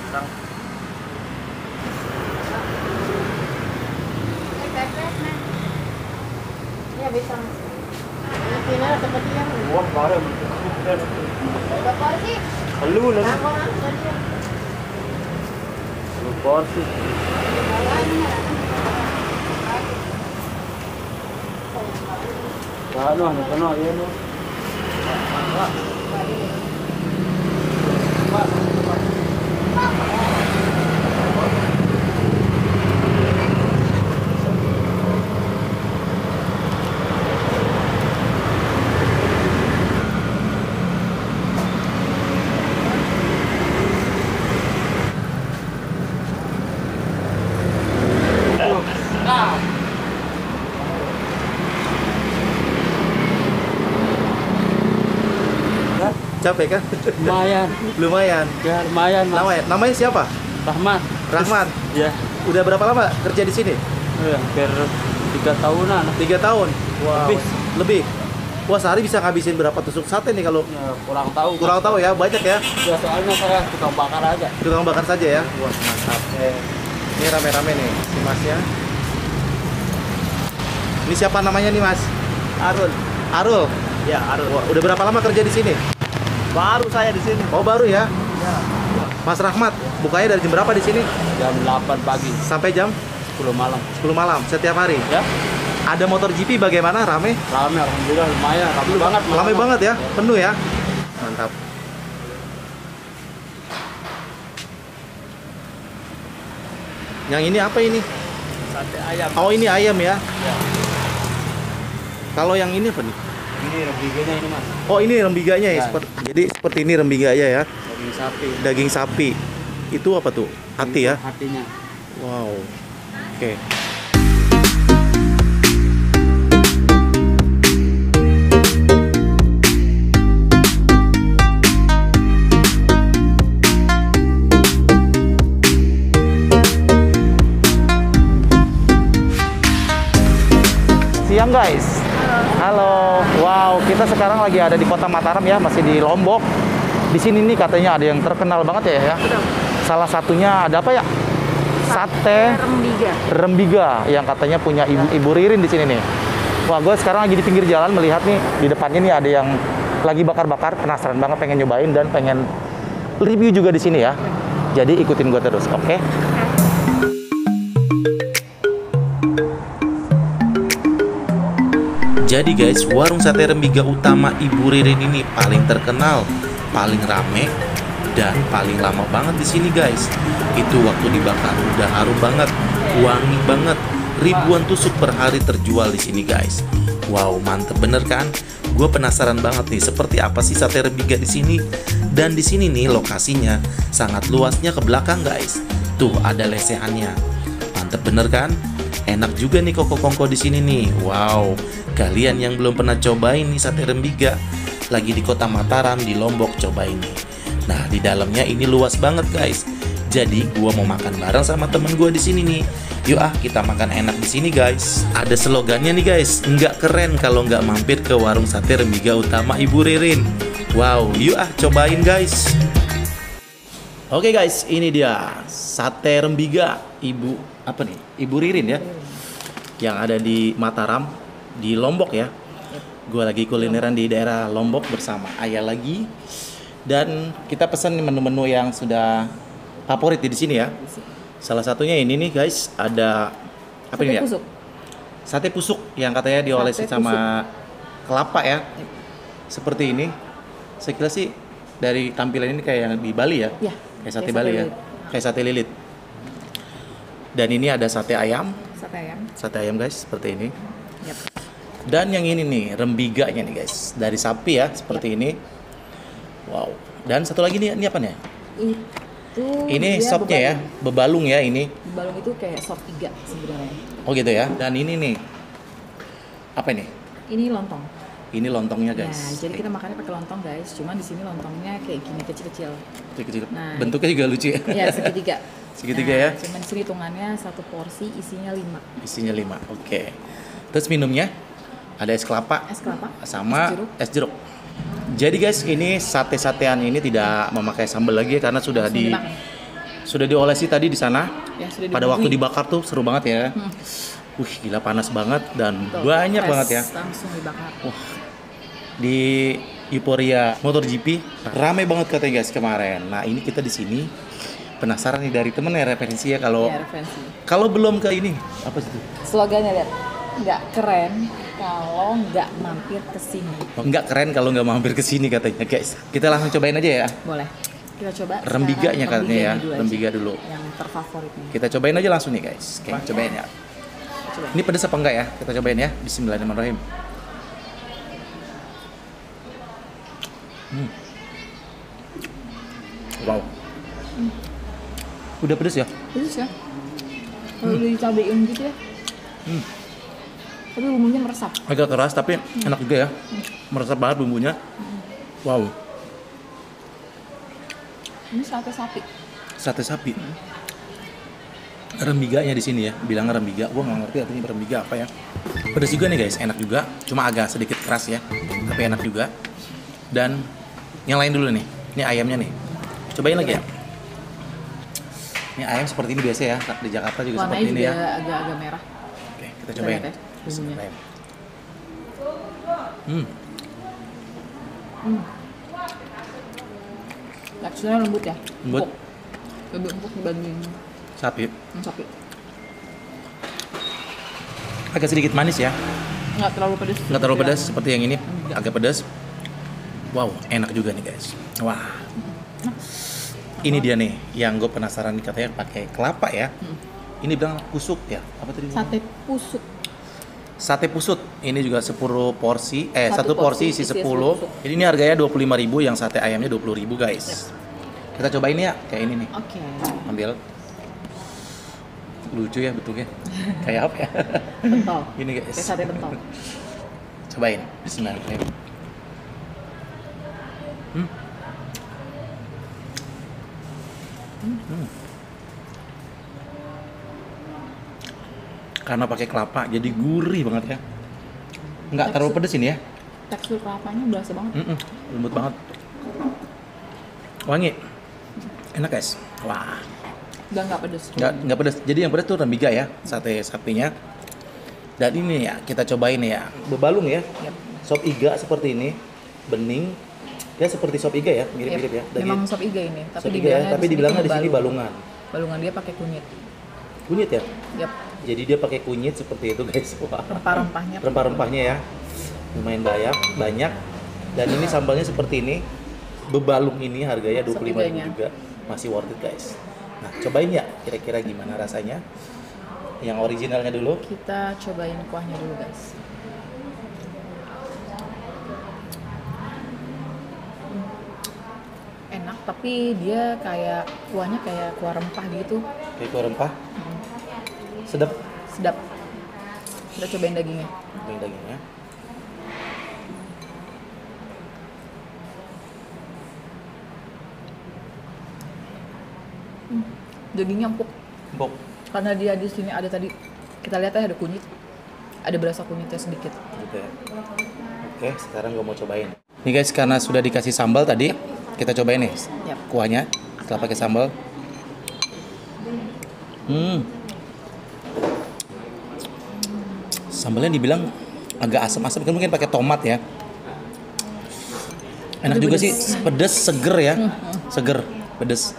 Ya bisa. Ini ada seperti yang. Wah, barang. Berapa sih? Halo lah. Lupa sih. Ano, yan o. Capek kan? Lumayan. Lumayan. Ya, lumayan, Mas. Namanya siapa? Rahmat. Rahmat. Ya. Udah berapa lama kerja di sini? Hampir 3 tahunan. 3 tahun. Wow. Lebih. Wah, sehari bisa ngabisin berapa tusuk sate nih kalau? Ya, kurang tahu. Kurang tahu ya, banyak ya. Ya, soalnya saya tukang bakar aja. Tukang bakar saja ya. Wah, mantap. Ini rame-rame nih si Masnya. Ini siapa namanya nih, Mas? Arul. Arul. Ya, Arul. Wah, udah berapa lama kerja di sini? Baru saya di sini. Oh, baru ya. Ya. Mas Rahmat, bukanya dari jam berapa di sini? Jam 8 pagi, Sampai jam 10 malam. 10 malam setiap hari. Ya. Ada motor GP bagaimana? Rame? Rame, alhamdulillah lumayan. Rame banget. Rame banget ya? Penuh ya? Mantap. Yang ini apa ini? Sate ayam. Oh, ini ayam ya? Ya. Kalau yang ini apa nih? Ini rembiganya ini, Mas. Oh, ini rembiganya ya? Ya. Jadi seperti ini rembiganya ya? Daging sapi. Daging sapi. Itu apa tuh? Hati ya? Hatinya. Wow. Oke. Siang guys. Halo. Wow, kita sekarang lagi ada di Kota Mataram ya, masih di Lombok. Di sini nih katanya ada yang terkenal banget ya. Betul. Salah satunya ada apa ya? Sate Rembiga. Rembiga yang katanya punya Ibu Ririn di sini nih. Wah, gue sekarang lagi di pinggir jalan melihat nih di depannya nih ada yang lagi bakar-bakar, penasaran banget pengen nyobain dan pengen review juga di sini ya. Jadi ikutin gue terus, oke? Jadi guys, warung sate Rembiga utama Ibu Ririn ini paling terkenal, paling rame, dan paling lama banget di sini guys. Itu waktu dibakar udah harum banget, wangi banget, ribuan tusuk per hari terjual di sini guys. Wow, mantep bener kan? Gue penasaran banget nih seperti apa sih sate Rembiga di sini. Dan di sini nih lokasinya sangat luasnya ke belakang guys. Tuh ada lesehannya, mantep bener kan? Enak juga nih koko-kongko di sini nih. Wow, kalian yang belum pernah cobain nih sate Rembiga, lagi di Kota Mataram di Lombok, cobain nih. Nah, di dalamnya ini luas banget guys. Jadi gua mau makan bareng sama temen gua di sini nih. Yuk kita makan enak di sini guys. Ada slogannya nih guys, nggak keren kalau nggak mampir ke warung sate Rembiga utama Ibu Ririn. Wow, yuk cobain guys. Oke guys, ini dia sate Rembiga Ibu Ririn ya, yang ada di Mataram di Lombok ya. Gue lagi kulineran di daerah Lombok bersama Ayah lagi, dan kita pesan menu-menu yang sudah favorit di sini ya. Salah satunya ini nih guys, ada apa ini ya? Sate pusuk yang katanya diolesi sama kelapa ya. Seperti ini. Saya kira sih dari tampilan ini kayak yang di Bali ya. Ya, kayak sate Bali ya. Kayak sate lilit. Dan ini ada sate ayam. Sate ayam guys, seperti ini. Yep. Dan yang ini nih, rembiganya nih guys, dari sapi ya, seperti ini. Wow. Dan satu lagi nih, ini apa nih? Ini sopnya ya, bebalung ya ini. Bebalung itu kayak sop iga sebenarnya. Oh gitu ya. Dan ini nih, apa ini? Ini lontong. Ini lontongnya Nah, guys. jadi kita makannya pakai lontong guys. Cuman di sini lontongnya kayak gini kecil-kecil. Kecil-kecil. Nah, bentuknya juga lucu ya. Ya segitiga. Segitiga nah, ya. Cuman di sini hitungannya satu porsi isinya 5. Isinya 5. Oke. Terus minumnya ada es kelapa. Es kelapa. Sama es jeruk. Jadi guys, ini sate-satean ini tidak memakai sambal lagi karena sudah sudah diolesi tadi di sana. Ya, sudah Pada waktu dibumbui. dibakar tuh seru banget ya. Wih, gila panas banget dan Tuh, banyak fresh, banget ya. Langsung dibakar. Di Euphoria MotoGP ramai banget katanya guys kemarin. Nah ini kita di sini penasaran nih dari temen ya referensi ya kalau Ya, referensi. kalau belum ke ini apa sih itu? Slogannya lihat, nggak keren kalau nggak mampir ke sini. Nggak keren kalau nggak mampir ke sini katanya guys. Kita langsung cobain aja ya. Boleh. Kita coba. Rembiganya sekarang katanya ya, dulu aja. rembiga dulu. Yang terfavoritnya. Kita cobain aja langsung nih guys. Oke, cobain ya. Coba. Ini pedas apa enggak ya? Kita cobain ya. Bismillahirrahmanirrahim. Wow. Udah pedas ya? Terus ya. Kalau udah dicabein gitu ya. Tapi bumbunya meresap. Agak keras tapi enak juga ya. Meresap banget bumbunya. Wow. Ini sate sapi. Sate sapi. Rembiganya di sini ya. Bilang rembiga. Gua nggak ngerti artinya rembiga apa ya. Pedas juga nih guys. Enak juga. Cuma agak sedikit keras ya. Tapi enak juga. Dan yang lain dulu nih. Ini ayamnya nih. Cobain lagi ya. Ini ayam seperti ini biasa ya. Di Jakarta juga Warnanya seperti ini juga ya. agak-agak merah. Oke, kita cobain. lihat ya, bumbunya. Bismillahirrahmanirrahim. Teksturnya lembut ya. Lembut. Empuk. Lebih empuk dibanding Sapi. sapi. Agak sedikit manis ya. Nggak terlalu pedas. Nggak terlalu pedas seperti yang ini. Enggak. Agak pedas. Wow, enak juga nih guys. Wah. Ini dia nih yang gue penasaran nih katanya pakai kelapa ya. Ini bilang pusuk ya. Apa tadi? Sate pusuk. Sate pusut. Ini juga 10 porsi. Satu Satu porsi porsi isi isi 10. 10. Jadi ini harganya 25.000, yang sate ayamnya 20.000 guys. Kita cobain ya kayak ini nih. Oke. Ambil. Lucu ya bentuknya. Kayak apa ya? Pentol. Ini guys. Kayak sate pentol. Cobain. Bismillahirrahmanirrahim. Karena pakai kelapa jadi gurih banget ya. Nggak terlalu pedes ini ya. Tekstur kelapanya berasa banget. Lembut banget. Wangi. Enak guys. Wah. Udah nggak pedas. Nggak pedes. Jadi yang pedes tuh rembiga ya, sate sapinya. Dan ini ya kita cobain ya. Bebalung ya. Yap. Sop iga seperti ini. Bening. Ya seperti sop iga ya, mirip-mirip ya. Memang sop iga ini, sop iga ya, tapi dibilangnya di sini balungan. Balungan dia pakai kunyit. Kunyit ya. Yap. Jadi dia pakai kunyit seperti itu guys. Wah. Rempah-rempahnya. Rempah-rempahnya ya. Lumayan banyak. Dan ini sambalnya seperti ini. Bebalung ini harganya 25.000 iganya. juga. Masih worth it guys. Nah, cobain ya kira-kira gimana rasanya. Yang originalnya dulu. Kita cobain kuahnya dulu guys. Enak, tapi dia kayak kuahnya kayak kuah rempah gitu. Kayak kuah rempah. Sedap. Sedap. Kita cobain dagingnya. Dagingnya. Dagingnya empuk. Empuk. Karena dia di sini ada tadi, kita lihat ya ada kunyit. Ada berasa kunyitnya sedikit. Gitu ya. Oke, sekarang gue mau cobain. Nih guys, karena sudah dikasih sambal tadi, kita cobain nih Yap. kuahnya setelah pakai sambal. Sambalnya dibilang agak asam-asam, mungkin pakai tomat ya. Enak Tapi juga pedes. sih, pedes, seger ya. Seger, pedes.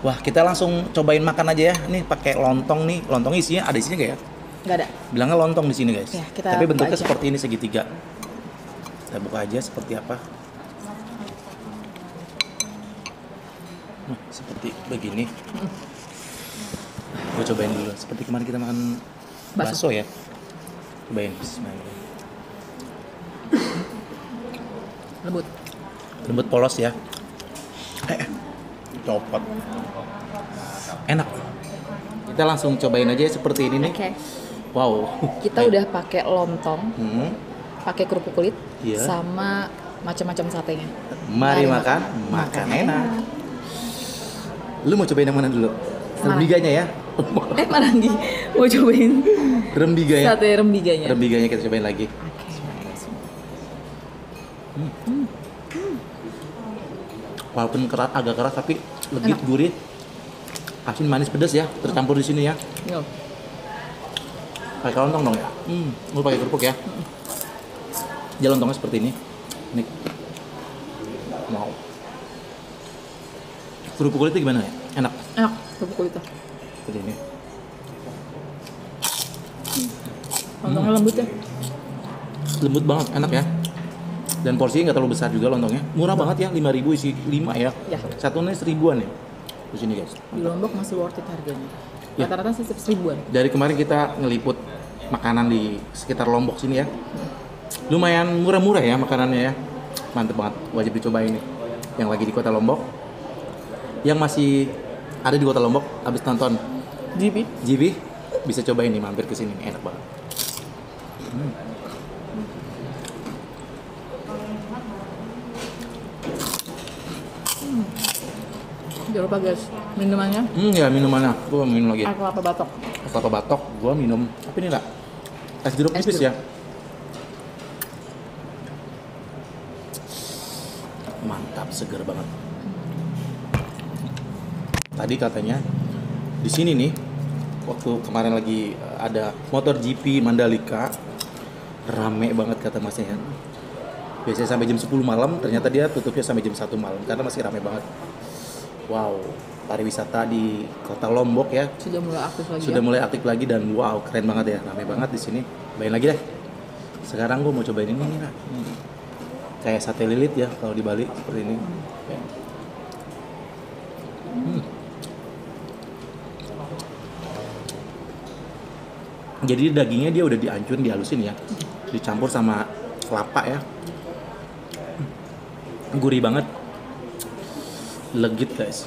Wah, kita langsung cobain makan aja ya. Nih pakai lontong nih. Lontongnya isinya ada isinya gak ya? Nggak ada. Bilangnya lontong di sini guys. Ya, kita Tapi buka bentuknya aja. seperti ini segitiga. Kita buka aja seperti apa. Nah, seperti begini. Gue cobain dulu. Seperti kemarin kita makan bakso ya. Cobain. Bismillahirrahmanirrahim. Lembut. Lembut polos ya. Copot. Enak. Kita langsung cobain aja seperti ini nih. Oke. Wow. Kita udah pakai lontong, Hmm. pakai kerupuk kulit, Iya. sama macam-macam satenya. Mari makan, makan enak. Lu mau cobain yang mana dulu? Mana? Rembiganya ya. Mana lagi? Mau cobain Rembiganya. sate rembiganya. Rembiganya kita cobain lagi. Oke. Walaupun keras, agak keras tapi legit Enak. gurih. Asin, manis, pedas ya, tercampur di sini ya. Yo. Pakai lontong dong ya. Lu pakai kerupuk ya. Dia lontongnya seperti ini. Nih. Wow. Kerupuk kulitnya gimana ya? Enak. Enak kerupuk kulitnya. Seperti ini. Lontongnya lembut ya. Lembut banget, enak ya. Dan porsinya nggak terlalu besar juga lontongnya. Murah banget ya, 5.000 isi 5 ya. Ya. Satunya 1.000-an ya. Di sini guys. Di Lombok masih worth it harganya. Ya. Rata-rata sih 1.000-an. Dari kemarin kita ngeliput makanan di sekitar Lombok sini ya. Lumayan murah-murah ya makanannya ya. Mantep banget, wajib dicoba ini. Yang lagi di kota Lombok. Yang masih ada di kota Lombok habis nonton GB bisa coba ini, mampir ke sini, enak banget. Jangan lupa guys, minumannya Ya minumannya, gua minum lagi. air kelapa batok. Kelapa batok, gua minum. Apa ini enggak? Es jeruk Es nipis jeruk. ya. Mantap, seger banget. Tadi katanya di sini nih, waktu kemarin lagi ada motor GP Mandalika, rame banget kata masnya ya. Biasanya sampai jam 10 malam, ternyata dia tutupnya sampai jam 1 malam karena masih rame banget. Wow, pariwisata di kota Lombok ya Sudah mulai aktif lagi. sudah ya? mulai aktif lagi dan wow, keren banget ya, rame banget di sini. Bayin lagi deh. Sekarang gue mau cobain ini nih, Kak. Kayak sate lilit ya kalau di Bali seperti ini. Jadi dagingnya dia udah dihancurin, dihalusin ya, dicampur sama kelapa ya. Gurih banget, legit guys.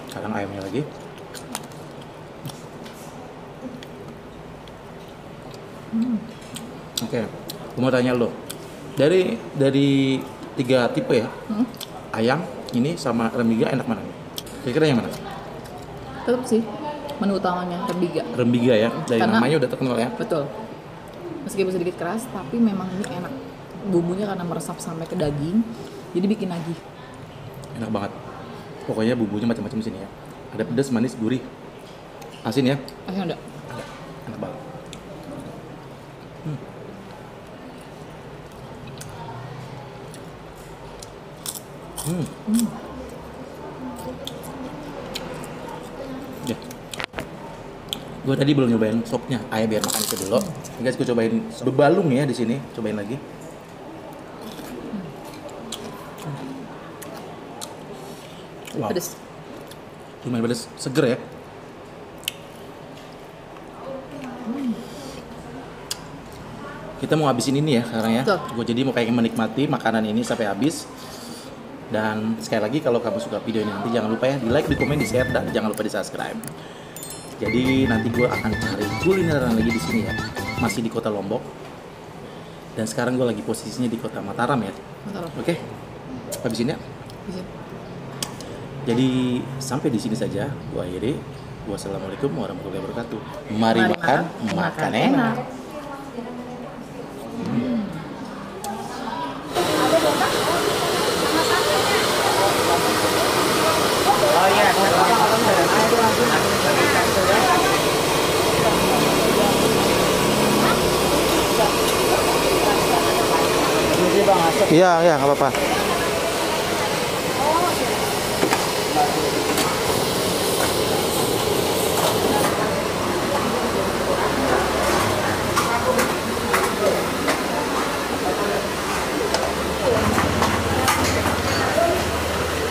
Sekarang ayamnya lagi. Oke, gue mau tanya lo, dari 3 tipe ya, ayam ini sama rembiga enak mana? Kira-kira yang mana? Tetap sih menu utamanya rembiga. Rembiga ya, dari Karena- namanya udah terkenal ya. Betul. Meskipun sedikit keras, tapi memang ini enak. Bumbunya karena meresap sampai ke daging, jadi bikin nagih. Enak banget. Pokoknya bumbunya macam-macam di sini ya. Ada pedas, manis, gurih, asin ya. Akhirnya ada. Enak banget. Ya. Gue tadi belum nyobain sopnya. Ayo biar makan itu dulu. Guys, gue cobain bebalung ya di sini. Cobain lagi. Wow. Pedes. Lumayan pedas, seger ya. Kita mau habisin ini ya sekarang ya. Betul. Gue jadi mau pengen menikmati makanan ini sampai habis. Dan sekali lagi kalau kamu suka video ini nanti jangan lupa ya di like, di komen, di share, dan jangan lupa di subscribe. Jadi nanti gue akan cari kulineran lagi di sini ya. Masih di kota Lombok. Dan sekarang gue lagi posisinya di kota Mataram ya. Mantap. Oke, habisin ya. Bisa. Jadi sampai di sini saja gua akhiri. Wassalamualaikum warahmatullahi wabarakatuh. Mari makan, makan enak. Oh iya. Iya, iya, nggak apa-apa.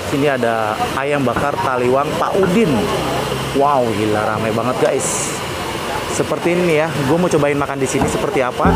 Sini ada ayam bakar taliwang Pak Udin. Wow, gila rame banget guys. Seperti ini ya. Gue mau cobain makan di sini seperti apa.